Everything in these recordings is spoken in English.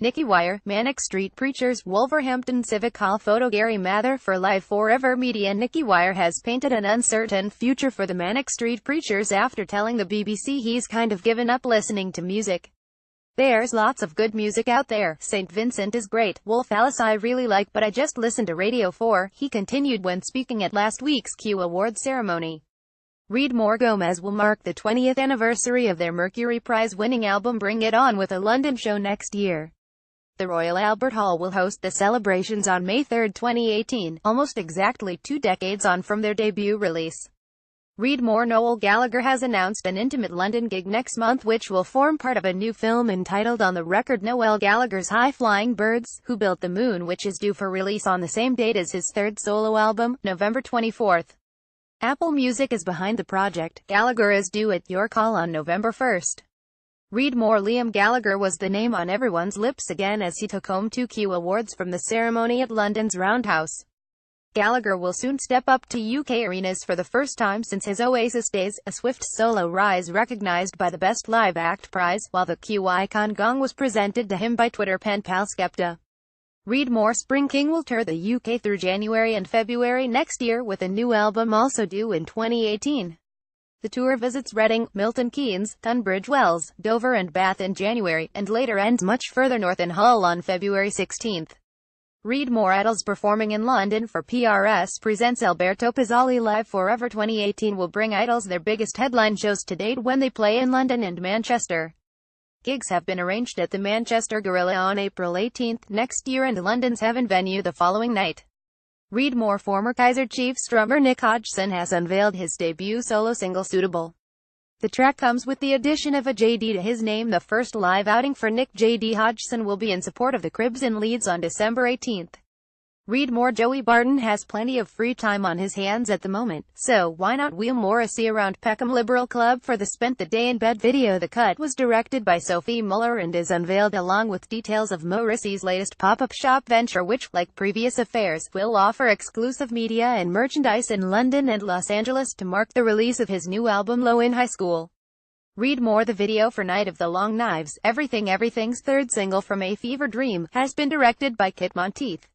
Nicky Wire, Manic Street Preachers, Wolverhampton Civic Hall photo. Gary Mather for Live Forever Media. Nicky Wire has painted an uncertain future for the Manic Street Preachers after telling the BBC he's kind of given up listening to music. "There's lots of good music out there. St. Vincent is great. Wolf Alice I really like, but I just listen to Radio 4, he continued when speaking at last week's Q Awards ceremony. Read more. Gomez will mark the 20th anniversary of their Mercury Prize-winning album Bring It On with a London show next year. The Royal Albert Hall will host the celebrations on May 3, 2018, almost exactly 2 decades on from their debut release. Read more. Noel Gallagher has announced an intimate London gig next month which will form part of a new film entitled On the Record. Noel Gallagher's High-Flying Birds, Who Built the Moon, which is due for release on the same date as his third solo album, November 24. Apple Music is behind the project. Gallagher is due at Your Call on November 1. Read more. Liam Gallagher was the name on everyone's lips again as he took home 2 Q Awards from the ceremony at London's Roundhouse. Gallagher will soon step up to UK arenas for the first time since his Oasis days, a swift solo rise recognised by the Best Live Act prize, while the Q icon gong was presented to him by Twitter pen pal Skepta. Read more. Spring King will tour the UK through January and February next year with a new album also due in 2018. The tour visits Reading, Milton Keynes, Tunbridge Wells, Dover and Bath in January, and later ends much further north in Hull on February 16. Read more. Idols performing in London for PRS presents Alberto Pizzoli Live Forever 2018 will bring Idols their biggest headline shows to date when they play in London and Manchester. Gigs have been arranged at the Manchester Gorilla on April 18 next year and London's Heaven venue the following night. Read more. Former Kaiser Chiefs drummer Nick Hodgson has unveiled his debut solo single Suitable. The track comes with the addition of a JD to his name. The first live outing for Nick. JD Hodgson will be in support of the Cribs in Leeds on December 18. Read more. Joey Barton has plenty of free time on his hands at the moment, so why not wheel Morrissey around Peckham Liberal Club for the Spent the Day in Bed video. The cut was directed by Sophie Muller and is unveiled along with details of Morrissey's latest pop-up shop venture which, like previous affairs, will offer exclusive media and merchandise in London and Los Angeles to mark the release of his new album Low in High School. Read more. The video for Night of the Long Knives, Everything's third single from A Fever Dream, has been directed by Kit Monteith.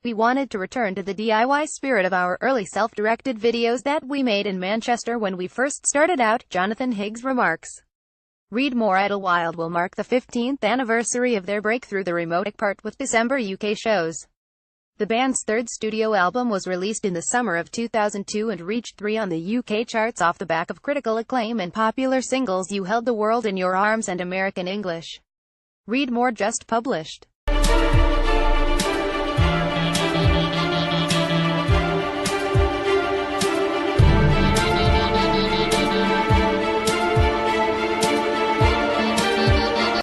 "We wanted to return to the DIY spirit of our early self-directed videos that we made in Manchester when we first started out," Jonathan Higgs remarks. Read more. Idlewild will mark the 15th anniversary of their breakthrough The Remote Part with December UK shows. The band's third studio album was released in the summer of 2002 and reached 3 on the UK charts off the back of critical acclaim and popular singles You Held the World in Your Arms and American English. Read more. Just published